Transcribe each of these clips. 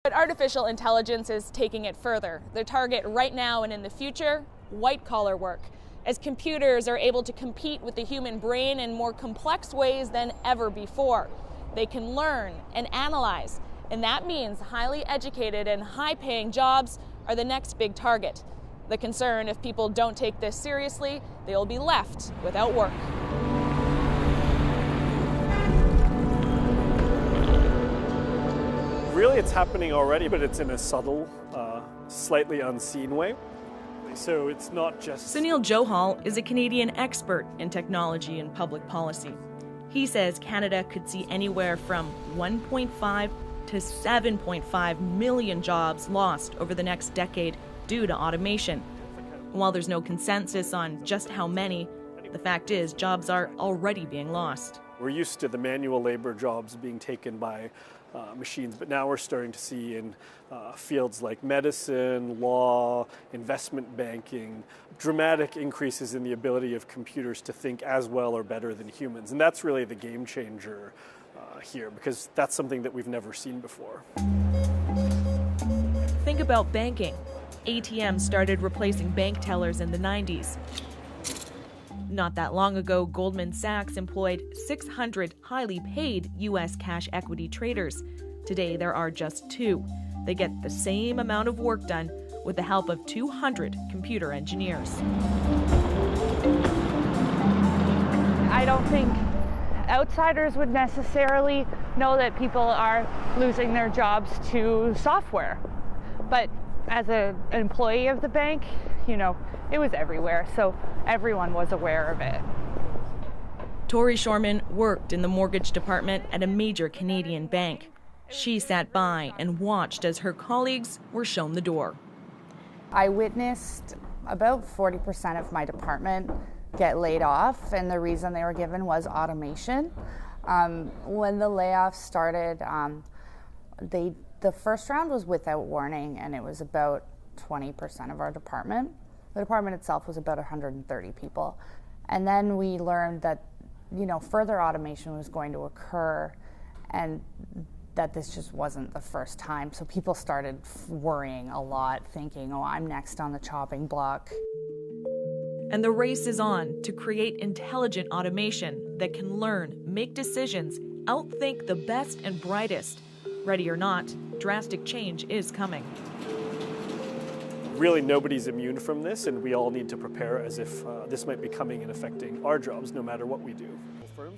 But artificial intelligence is taking it further. The target right now and in the future, white-collar work, as computers are able to compete with the human brain in more complex ways than ever before. They can learn and analyze, and that means highly educated and high-paying jobs are the next big target. The concern, if people don't take this seriously, they will be left without work. Really, it's happening already, but it's in a subtle, slightly unseen way. So it's not just... Sunil Johal is a Canadian expert in technology and public policy. He says Canada could see anywhere from 1.5 to 7.5 million jobs lost over the next decade due to automation. While there's no consensus on just how many, the fact is jobs are already being lost. We're used to the manual labor jobs being taken by machines, but now we're starting to see in fields like medicine, law, investment banking, dramatic increases in the ability of computers to think as well or better than humans. And that's really the game changer here, because that's something that we've never seen before. Think about banking. ATMs started replacing bank tellers in the 90s. Not that long ago, Goldman Sachs employed 600 highly paid U.S. cash equity traders. Today, there are just 2. They get the same amount of work done with the help of 200 computer engineers. I don't think outsiders would necessarily know that people are losing their jobs to software. But as an employee of the bank, it was everywhere, so everyone was aware of it. Tori Shorman worked in the mortgage department at a major Canadian bank. She sat by and watched as her colleagues were shown the door. I witnessed about 40% of my department get laid off, and the reason they were given was automation. When the layoffs started, the first round was without warning, and it was about 20% of our department. The department itself was about 130 people. And then we learned that, further automation was going to occur, and that this just wasn't the first time. So people started worrying a lot, thinking, I'm next on the chopping block. And the race is on to create intelligent automation that can learn, make decisions, outthink the best and brightest. Ready or not, drastic change is coming. Really, nobody's immune from this, and we all need to prepare as if this might be coming and affecting our jobs, no matter what we do.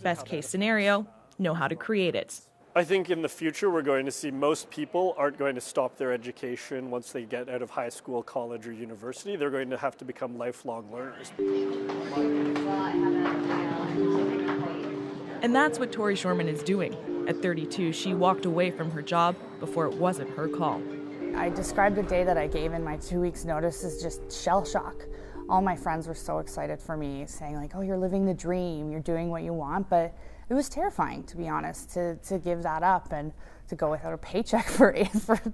Best case scenario, know how to create it. I think in the future we're going to see most people aren't going to stop their education once they get out of high school, college, or university. They're going to have to become lifelong learners. And that's what Tori Shorman is doing. At 32, she walked away from her job before it wasn't her call. I described the day that I gave in my 2 weeks notice as just shell shock. All my friends were so excited for me, saying like, you're living the dream, you're doing what you want, but it was terrifying, to be honest, to give that up and to go without a paycheck for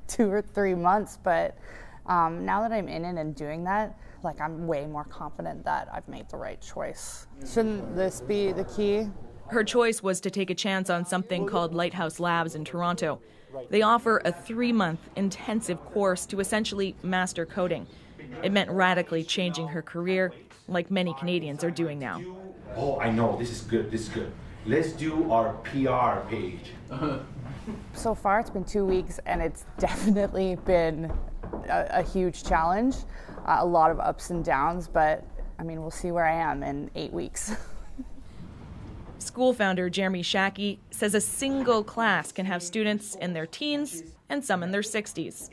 2 or 3 months. But now that I'm in it and doing that, I'm way more confident that I've made the right choice. Shouldn't this be the key? Her choice was to take a chance on something called Lighthouse Labs in Toronto. They offer a 3-month intensive course to essentially master coding. It meant radically changing her career, like many Canadians are doing now. Oh, I know, this is good, Let's do our PR page. So far, it's been 2 weeks, and it's definitely been a huge challenge. A lot of ups and downs, but we'll see where I am in 8 weeks. School founder Jeremy Shackey says a single class can have students in their teens and some in their 60s.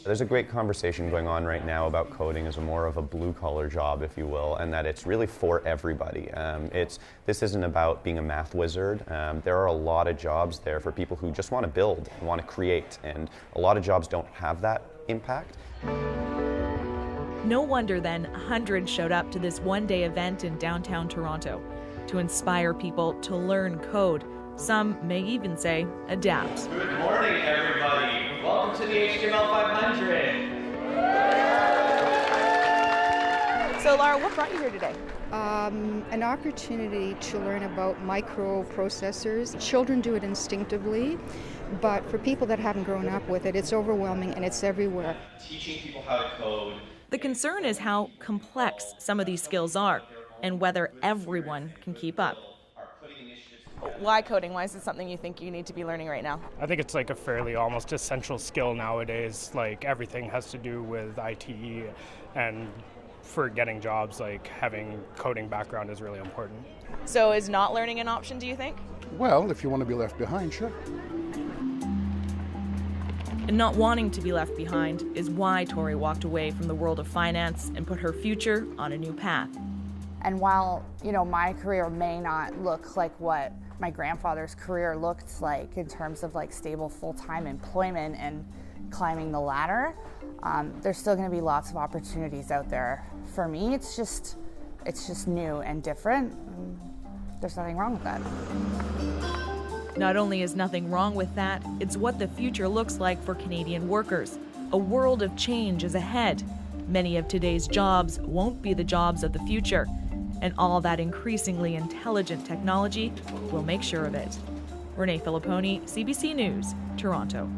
There's a great conversation going on right now about coding as more of a blue-collar job, if you will, and that it's really for everybody. This isn't about being a math wizard. There are a lot of jobs there for people who just want to build and want to create, and a lot of jobs don't have that impact. No wonder then hundreds showed up to this one-day event in downtown Toronto to inspire people to learn code. Some may even say adapt. Good morning, everybody. Welcome to the HTML 500. So, Laura, what brought you here today? An opportunity to learn about microprocessors. Children do it instinctively, but for people that haven't grown up with it, it's overwhelming and it's everywhere. Teaching people how to code. The concern is how complex some of these skills are and whether everyone can keep up. Why coding? Why is it something you think you need to be learning right now? I think it's like a fairly almost essential skill nowadays. Like everything has to do with IT, and for getting jobs, like having coding background is really important. So is not learning an option, do you think? Well, if you want to be left behind, sure. And not wanting to be left behind is why Tori walked away from the world of finance and put her future on a new path. And while, my career may not look like what my grandfather's career looked like in terms of like stable full-time employment and climbing the ladder, there's still going to be lots of opportunities out there. For me, it's just new and different. There's nothing wrong with that. Not only is nothing wrong with that, it's what the future looks like for Canadian workers. A world of change is ahead. Many of today's jobs won't be the jobs of the future, and all that increasingly intelligent technology will make sure of it. Renee Filipponi, CBC News, Toronto.